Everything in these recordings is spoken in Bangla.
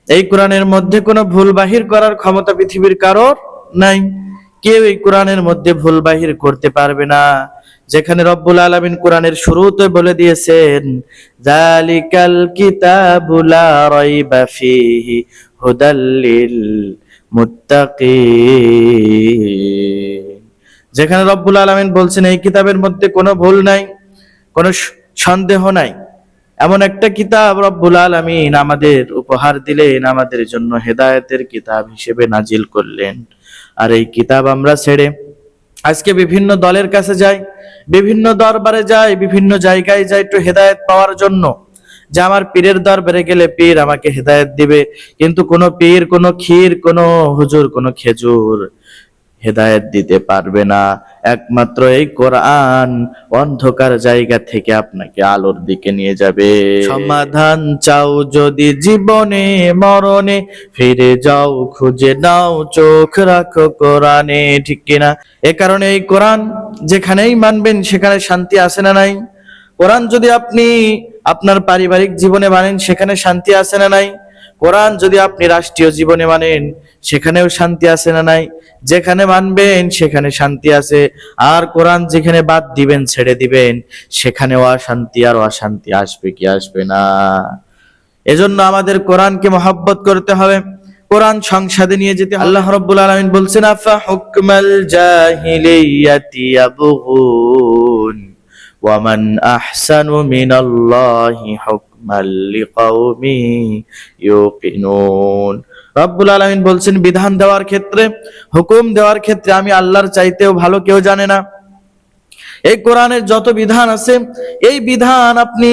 এই কোরআনের মধ্যে কোনো ভুল বাহির করার ক্ষমতা পৃথিবীর কারোর নাই। কেউ এই কোরআনের মধ্যে ভুল বাহির করতে পারবে না। যেখানে রব্বুল আলামিন কোরআনের শুরুতে বলে দিয়েছেন, যালিকাল কিতাবু লা রাইবা ফীহি হুদাল লিল মুত্তাকিন। যেখানে রব্বুল আলামিন বলছেন এই কিতাবের মধ্যে কোনো ভুল নাই, কোনো সন্দেহ নাই, এমন একটা কিতাব রব্বুল আলামিন আমাদের উপহার দিলেন, আমাদের জন্য হেদায়েতের কিতাব হিসেবে নাজিল করলেন। আর এই কিতাব আমরা ছেড়ে আজকে বিভিন্ন দলের কাছে যাই, বিভিন্ন দরবারে যাই, বিভিন্ন জায়গায় যাই একটু হেদায়েত পাওয়ার জন্য, যে আমার পীরের দরবারে গেলে পীর আমাকে হেদায়েত দিবে। কিন্তু কোনো পীর, কোনো ক্ষীর, কোনো হুজুর, কোনো খেজুর হেদায়েত দিতে পারবে না। একমাত্র এই কোরআন অন্ধকার জায়গা থেকে আপনাকে আলোর দিকে নিয়ে যাবে। সমাধান চাও যদি জীবনে মরণে, ফিরে যাও খুঁজে নাও, চোখ রাখো কোরআনে। ঠিক কিনা? এ কারণে এই কোরআন যেখানেই মানবেন সেখানে শান্তি আছে না নাই? কোরআন যদি আপনি আপনার পারিবারিক জীবনে মানেন সেখানে শান্তি আছে না নাই? কোরআন যদি আপনি রাষ্ট্রীয় জীবনে মানেন সেখানেও শান্তি আছে না নাই? যেখানে মানবেন সেখানে শান্তি আছে, আর কোরআন যেখানে বাদ দিবেন, ছেড়ে দিবেন, সেখানেও অশান্তি আর অশান্তি আসবে কি আসবে না? এজন্য আমাদের কোরআনকে মহব্বত করতে হবে, কোরআন সংসদে নিয়ে যেতে। আল্লাহ রাব্বুল আলামিন বলছেন, আফা হুকমাল জাহিলিয়াতি ইয়াবগুন ওয়া মান আহসানু মিনাল্লাহি হুকমান লিকাওমি ইউকিনুন। রব্বুল আলামিন বলছেন, বিধান দেওয়ার ক্ষেত্রে, হুকুম দেওয়ার ক্ষেত্রে আমি আল্লাহর চাইতেও ভালো কেউ জানে না। এই কোরআনের যত বিধান আছে, এই বিধান আপনি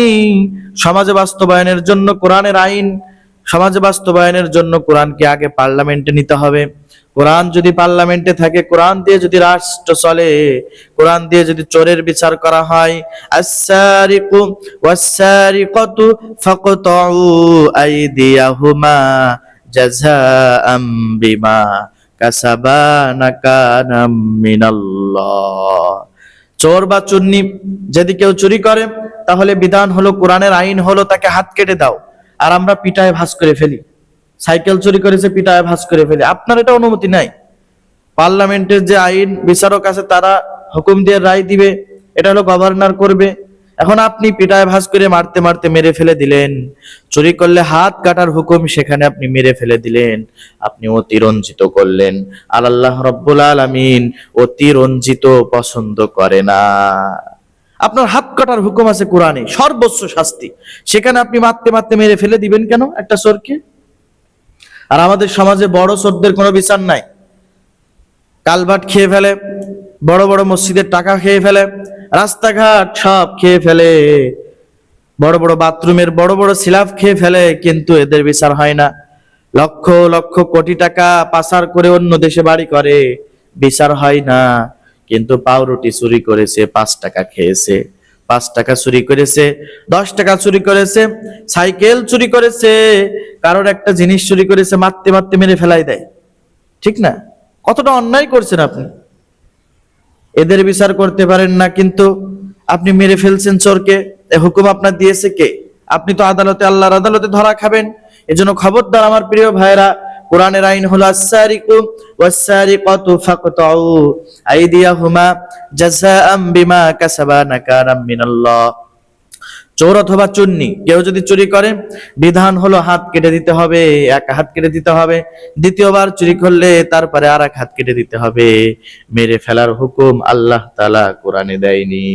সমাজে বাস্তবায়নের জন্য, কোরআনের আইন সমাজে বাস্তবায়নের জন্য কোরআনকে আগে পার্লামেন্টে নিতে হবে। কোরআন যদি পার্লামেন্টে থাকে, কোরআন দিয়ে যদি রাষ্ট্র চলে, কোরআন দিয়ে যদি চোরের বিচার করা হয়, আস-সারিকু ওয়াস-সারিকাতু ফাকতাউ আইদিয়াহুমা জাযাআম বিমা কাসাবা নাকালাম মিনাল্লাহ। চোর বা চুন্নি যদি কেউ চুরি করে, তাহলে বিধান হলো, কোরআনের আইন হলো তাকে হাত কেটে দাও। আর আমরা পিটায় ভাঁজ করে ফেলি। সাইকেল চুরি করেছে, পিটায় ভাঁজ করে ফেলি। আপনার এটা অনুমতি নাই। পার্লামেন্টের যে আইন বিচারক আছে তারা হুকুম দিয়ে রায় দিবে, এটা হলো গভর্নর করবে। এখন আপনি পিটায় ভাঁজ করে মারতে মারতে মেরে ফেলে দিলেন। চুরি করলে হাত কাটার হুকুম, সেখানে আপনি মেরে ফেলে দিলেন, আপনি অতিরঞ্জিত করলেন। আর আল্লাহ রাব্বুল আলামিন অতিরঞ্জিত পছন্দ করে না। আপনার হাত কাটার হুকুম আছে কোরআনে, সর্বোচ্চ শাস্তি, সেখানে আপনি মারতে মারতে মেরে ফেলে দিবেন কেন একটা চোরকে? আর আমাদের সমাজে বড় চোরদের কোনো বিচার নাই। কালভার্ট খেয়ে ফেলে, বড় বড় মসজিদের টাকা খেয়ে ফেলে, রাস্তাঘাট সব খেয়ে ফেলে, বড় বড় বাথরুমের বড় বড় সিলাফ খেয়ে ফেলে, কিন্তু এদের বিচার হয় না। লক্ষ লক্ষ কোটি টাকা পাচার করে অন্য দেশে বাড়ি করে, বিচার হয় না। কিন্তু পাউরুটি চুরি করেছে, 5 টাকা খেয়েছে, 5 টাকা চুরি করেছে, 10 টাকা চুরি করেছে, সাইকেল চুরি করেছে, কারোর একটা জিনিস চুরি করেছে, মারতে মারতে মেরে ফেলাই দেয়। ঠিক না? কতটা অন্যায় করছেন আপনি। এদের বিচার করতে পারেন না, কিন্তু আপনি মেরে ফেলছেন চোরকে। হুকুম আপনার দিয়েছে কে? আপনি তো আদালতে, আল্লাহর আদালতে ধরা খাবেন। এজন্য খবরদার আমার প্রিয় ভাইরা, কোরআনের আইন হলো আস-সারিকু ওয়াস-সারিকাতু ফাকতাউ আইদিয়াহুমা জাযাআম বিমা কাসাবা নাকালাম মিনাল্লাহ। চোর অথবা চুন্নি কেউ যদি চুরি করে, বিধান হলো হাত কেটে দিতে হবে, এক হাত কেটে দিতে হবে। দ্বিতীয়বার চুরি করলে তারপরে আর এক হাত কেটে দিতে হবে। মেরে ফেলার হুকুম আল্লাহ তাআলা কোরআনে দেয়নি।